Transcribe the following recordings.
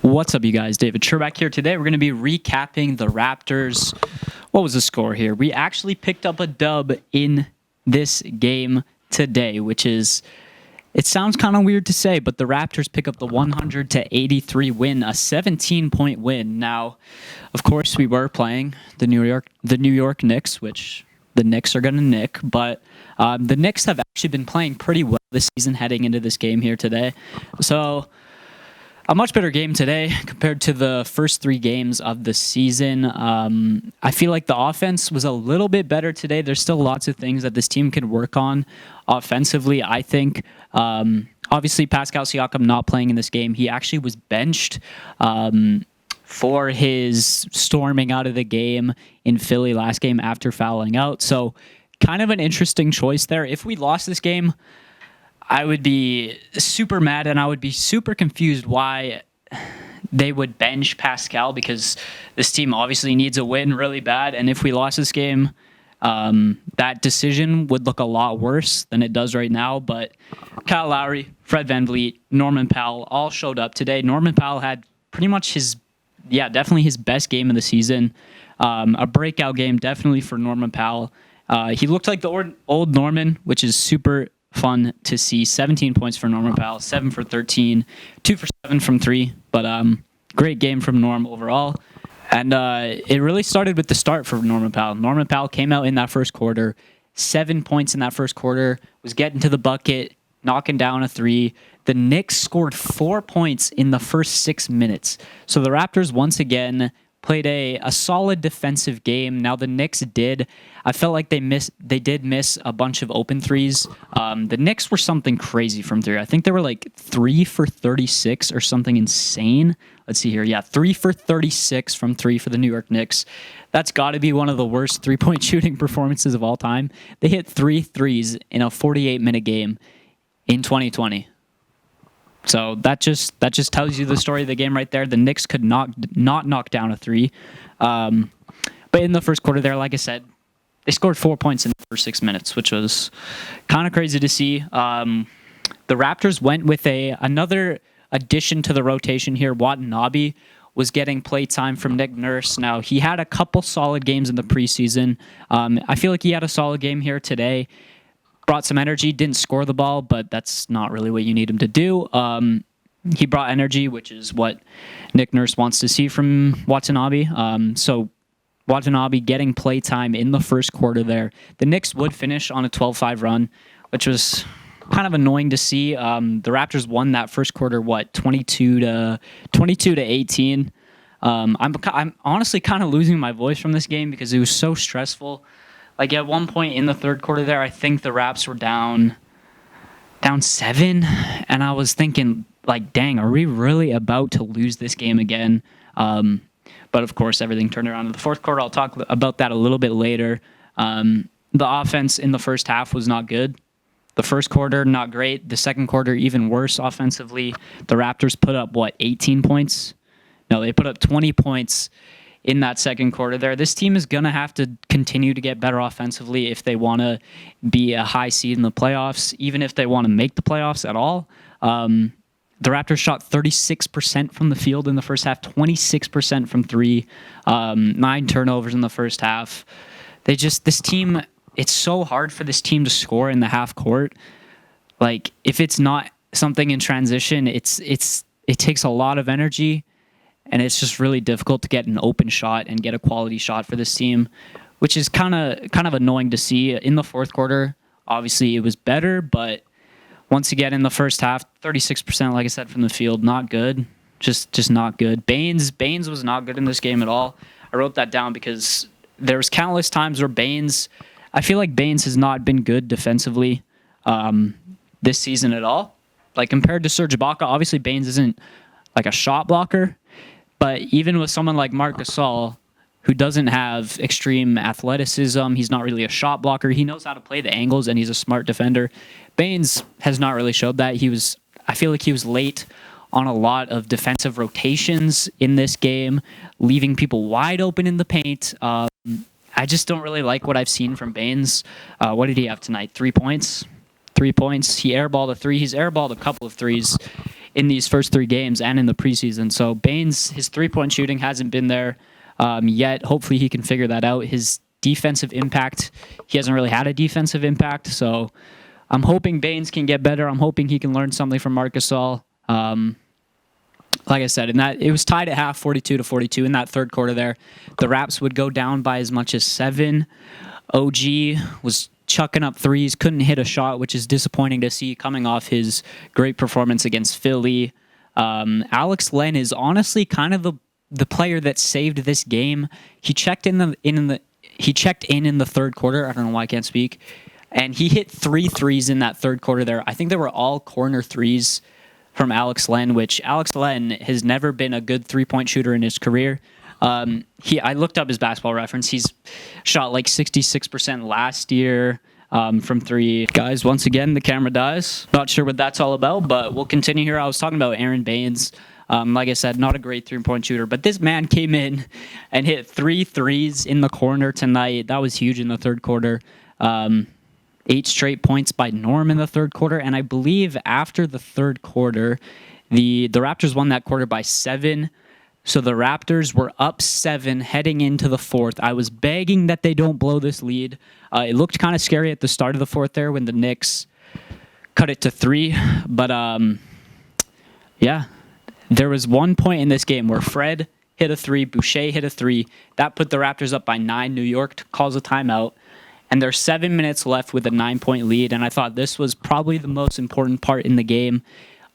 What's up, you guys? David Sherback here. Today, we're going to be recapping the Raptors. What was the score here? We actually picked up a dub in this game today, which is, it sounds kind of weird to say, but the Raptors pick up the 100-83 win, a 17-point win. Now, of course, we were playing the New York Knicks, which the Knicks are going to nick, but the Knicks have actually been playing pretty well this season heading into this game here today. So, a much better game today compared to the first three games of the season. I feel like the offense was a little bit better today. There's still lots of things that this team can work on offensively, I think. Obviously, Pascal Siakam not playing in this game. He actually was benched for his storming out of the game in Philly last game after fouling out. So kind of an interesting choice there. If we lost this game, I would be super mad and I would be super confused why they would bench Pascal, because this team obviously needs a win really bad. And if we lost this game, that decision would look a lot worse than it does right now. But Kyle Lowry, Fred VanVleet, Norman Powell all showed up today. Norman Powell had pretty much definitely his best game of the season. A breakout game definitely for Norman Powell. He looked like the old Norman, which is super fun to see. 17 points for Norman Powell, 7 for 13, 2 for 7 from 3. But great game from Norm overall. And it really started with the start for Norman Powell. Norman Powell came out in that first quarter, 7 points in that first quarter, was getting to the bucket, knocking down a 3. The Knicks scored 4 points in the first 6 minutes. So the Raptors once again played a solid defensive game. Now the Knicks I felt like they did miss a bunch of open threes. The Knicks were something crazy from three. I think they were like 3 for 36 or something insane. Let's see here. Yeah, 3 for 36 from 3 for the New York Knicks. That's got to be one of the worst three-point shooting performances of all time. They hit 3 threes in a 48-minute game in 2020. So that just tells you the story of the game right there. The Knicks could not knock down a 3. But in the first quarter there, like I said, they scored 4 points in the first 6 minutes, which was kind of crazy to see. The Raptors went with another addition to the rotation here. Watanabe was getting play time from Nick Nurse. Now, he had a couple solid games in the preseason. I feel like he had a solid game here today. Brought some energy, didn't score the ball, but that's not really what you need him to do. He brought energy, which is what Nick Nurse wants to see from Watanabe. So Watanabe getting play time in the first quarter there. The Knicks would finish on a 12-5 run, which was kind of annoying to see. The Raptors won that first quarter, 22 to 18. I'm honestly kind of losing my voice from this game because it was so stressful. Like at one point in the third quarter there, I think the Raps were down 7, and I was thinking, like, dang, are we really about to lose this game again? But of course, everything turned around in the fourth quarter. I'll talk about that a little bit later. The offense in the first half was not good. The first quarter, not great. The second quarter, even worse offensively. The Raptors put up, 18 points? No, they put up 20 points in that second quarter there. This team is going to have to continue to get better offensively if they want to be a high seed in the playoffs, even if they want to make the playoffs at all. The Raptors shot 36% from the field in the first half, 26% from 3, 9 turnovers in the first half. This team, it's so hard for this team to score in the half court. Like, if it's not something in transition, it takes a lot of energy. And it's just really difficult to get an open shot and get a quality shot for this team, which is kind of annoying to see. In the fourth quarter, obviously it was better, but once again in the first half, 36%, like I said, from the field, not good. Just not good. Baines was not good in this game at all. I wrote that down because there was countless times where I feel like Baines has not been good defensively this season at all. Like, compared to Serge Ibaka, obviously Baines isn't like a shot blocker. But even with someone like Marc Gasol, who doesn't have extreme athleticism, he's not really a shot blocker. He knows how to play the angles, and he's a smart defender. Baines has not really showed that. I feel like he was late on a lot of defensive rotations in this game, leaving people wide open in the paint. I just don't really like what I've seen from Baines. What did he have tonight? 3 points? 3 points. He airballed a 3. He's airballed a couple of threes in these first 3 games and in the preseason. So Baines, his three-point shooting hasn't been there yet. Hopefully he can figure that out. His defensive impact, he hasn't really had a defensive impact. So I'm hoping Baines can get better. I'm hoping he can learn something from Marc Gasol. Like I said, it was tied at half, 42-42 in that third quarter there. The Raps would go down by as much as 7. OG was chucking up threes, couldn't hit a shot, which is disappointing to see coming off his great performance against Philly. Alex Len is honestly kind of the player that saved this game. He checked in the third quarter. I don't know why I can't speak. And he hit 3 threes in that third quarter there. I think they were all corner threes from Alex Len, which Alex Len has never been a good three-point shooter in his career. I looked up his basketball reference. He's shot like 66% last year from 3. Guys, once again, the camera dies. Not sure what that's all about, but we'll continue here. I was talking about Aaron Baines. Like I said, not a great three-point shooter, but this man came in and hit 3 threes in the corner tonight. That was huge in the third quarter. 8 straight points by Norm in the third quarter, and I believe after the third quarter, the Raptors won that quarter by 7. So the Raptors were up 7 heading into the fourth. I was begging that they don't blow this lead. It looked kind of scary at the start of the fourth there when the Knicks cut it to 3. But, yeah, there was one point in this game where Fred hit a 3, Boucher hit a 3. That put the Raptors up by 9. New York calls a timeout. And there's 7 minutes left with a 9-point lead. And I thought this was probably the most important part in the game.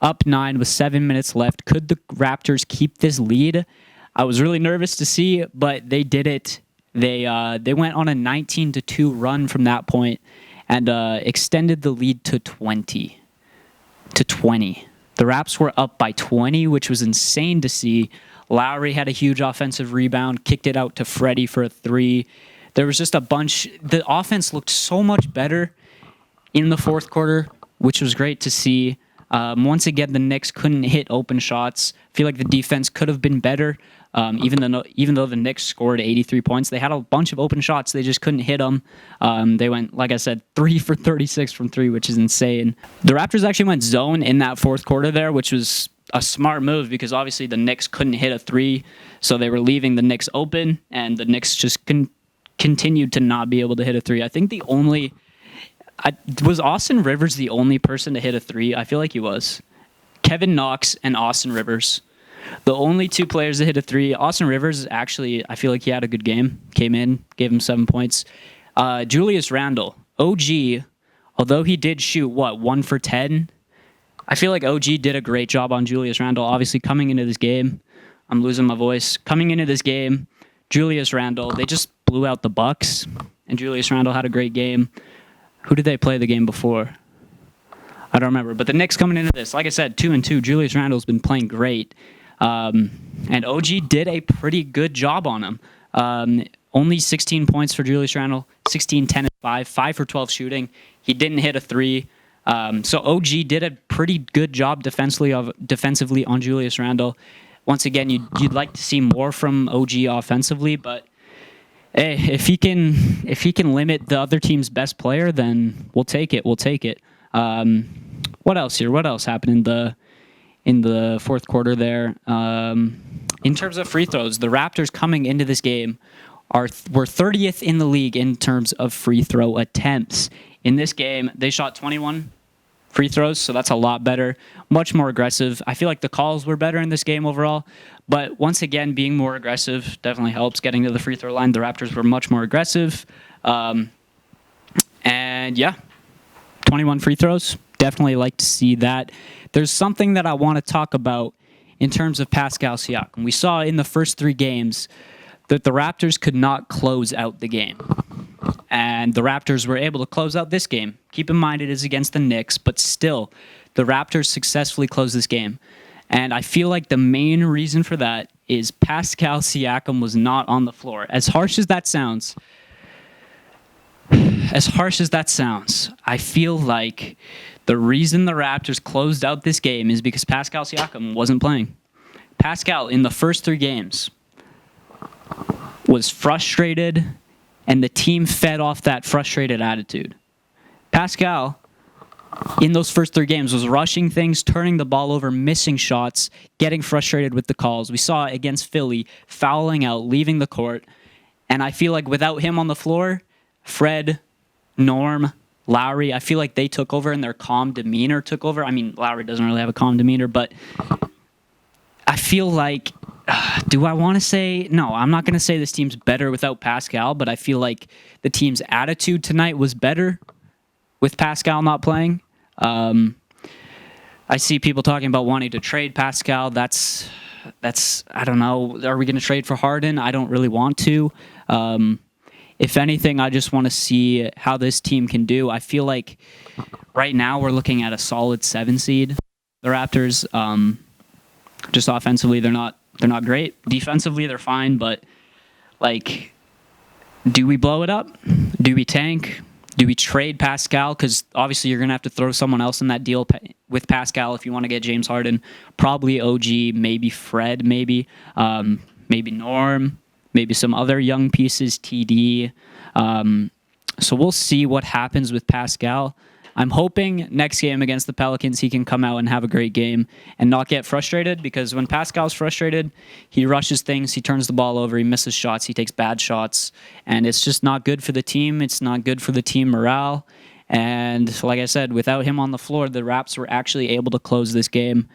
Up 9 with 7 minutes left. Could the Raptors keep this lead? I was really nervous to see, but they did it. They went on a 19-2 run from that point and extended the lead to 20. The Raps were up by 20, which was insane to see. Lowry had a huge offensive rebound, kicked it out to Freddie for a 3. There was just a bunch. The offense looked so much better in the fourth quarter, which was great to see. Once again, the Knicks couldn't hit open shots. I feel like the defense could have been better. Even though the Knicks scored 83 points, they had a bunch of open shots. They just couldn't hit them. They went, like I said, 3 for 36 from 3, which is insane. The Raptors actually went zone in that fourth quarter there, which was a smart move because obviously the Knicks couldn't hit a 3, so they were leaving the Knicks open, and the Knicks just continued to not be able to hit a 3. I think was Austin Rivers the only person to hit a 3? I feel like he was. Kevin Knox and Austin Rivers, the only 2 players that hit a 3. Austin Rivers, actually, I feel like he had a good game. Came in, gave him 7 points. Julius Randle, OG, although he did shoot, 1 for 10? I feel like OG did a great job on Julius Randle. Obviously, coming into this game, I'm losing my voice. Coming into this game, Julius Randle, they just blew out the Bucks, and Julius Randle had a great game. Who did they play the game before? I don't remember. But the Knicks coming into this, like I said, 2-2. Julius Randle's been playing great. And OG did a pretty good job on him. Only 16 points for Julius Randle, 16, 10, and 5, 5 for 12 shooting. He didn't hit a 3. So OG did a pretty good job defensively on Julius Randle. Once again, you'd like to see more from OG offensively, but hey, if he can limit the other team's best player, then we'll take it. What else here? What else happened in the fourth quarter there? In terms of free throws, the Raptors coming into this game were 30th in the league in terms of free throw attempts. In this game, they shot 21 free throws, so that's a lot better, much more aggressive. I feel like the calls were better in this game overall, but once again, being more aggressive definitely helps. Getting to the free throw line, the Raptors were much more aggressive. And yeah, 21 free throws, definitely like to see that. There's something that I want to talk about in terms of Pascal Siakam. We saw in the first 3 games that the Raptors could not close out the game. And the Raptors were able to close out this game. Keep in mind it is against the Knicks, but still, the Raptors successfully closed this game. And I feel like the main reason for that is Pascal Siakam was not on the floor. As harsh as that sounds, I feel like the reason the Raptors closed out this game is because Pascal Siakam wasn't playing. Pascal, in the first 3 games, was frustrated, and the team fed off that frustrated attitude. Pascal in those first 3 games was rushing things, turning the ball over, missing shots, getting frustrated with the calls. We saw it against Philly, fouling out, leaving the court. And I feel like without him on the floor, Fred, Norm, Lowry, I feel like they took over and their calm demeanor took over. I mean, Lowry doesn't really have a calm demeanor, but I feel like, do I want to say, no, I'm not going to say this team's better without Pascal, but I feel like the team's attitude tonight was better with Pascal not playing. I see people talking about wanting to trade Pascal. That's I don't know. Are we going to trade for Harden? I don't really want to. If anything, I just want to see how this team can do. I feel like right now we're looking at a solid 7 seed. The Raptors, just offensively, they're not great. Defensively, they're fine, but like, do we blow it up? Do we tank? Do we trade Pascal? Because obviously you're going to have to throw someone else in that deal with Pascal if you want to get James Harden. Probably OG, maybe Fred, maybe Norm, maybe some other young pieces, TD. So we'll see what happens with Pascal. I'm hoping next game against the Pelicans he can come out and have a great game and not get frustrated, because when Pascal's frustrated, he rushes things, he turns the ball over, he misses shots, he takes bad shots, and it's just not good for the team. It's not good for the team morale. And like I said, without him on the floor, the Raps were actually able to close this game.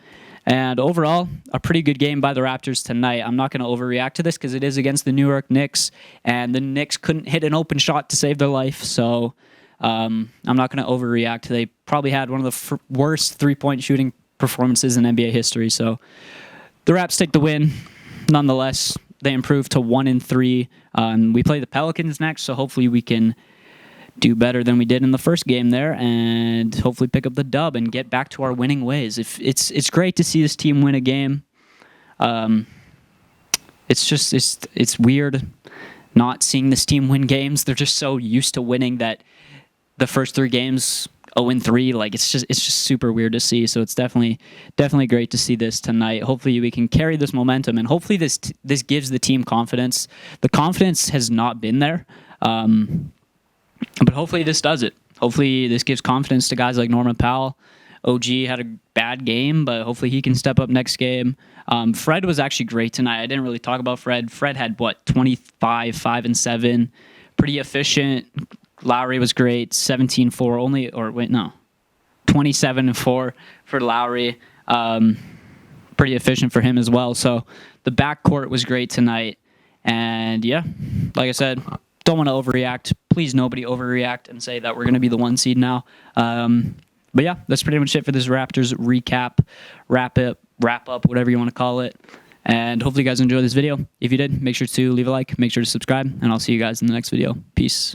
And overall, a pretty good game by the Raptors tonight. I'm not going to overreact to this because it is against the New York Knicks, and the Knicks couldn't hit an open shot to save their life, so I'm not going to overreact. They probably had one of the worst three-point shooting performances in NBA history. So the Raps take the win. Nonetheless, they improved to 1-3. We play the Pelicans next, so hopefully we can do better than we did in the first game there, and hopefully pick up the dub and get back to our winning ways. If it's great to see this team win a game. It's weird not seeing this team win games. They're just so used to winning that the first 3 games 0-3, like it's just super weird to see. So it's definitely great to see this tonight. Hopefully we can carry this momentum, and hopefully this gives the team confidence. The confidence has not been there, but hopefully this does it. Hopefully this gives confidence to guys like Norman Powell. OG had a bad game, but hopefully he can step up next game. Fred was actually great tonight. I didn't really talk about Fred. Fred had 25, 5 and 7, pretty efficient. Lowry was great, 17-4 27-4 for Lowry. Pretty efficient for him as well. So the backcourt was great tonight. And yeah, like I said, don't want to overreact. Please nobody overreact and say that we're going to be the 1 seed now. But yeah, that's pretty much it for this Raptors recap, wrap up, whatever you want to call it. And hopefully you guys enjoyed this video. If you did, make sure to leave a like, make sure to subscribe, and I'll see you guys in the next video. Peace.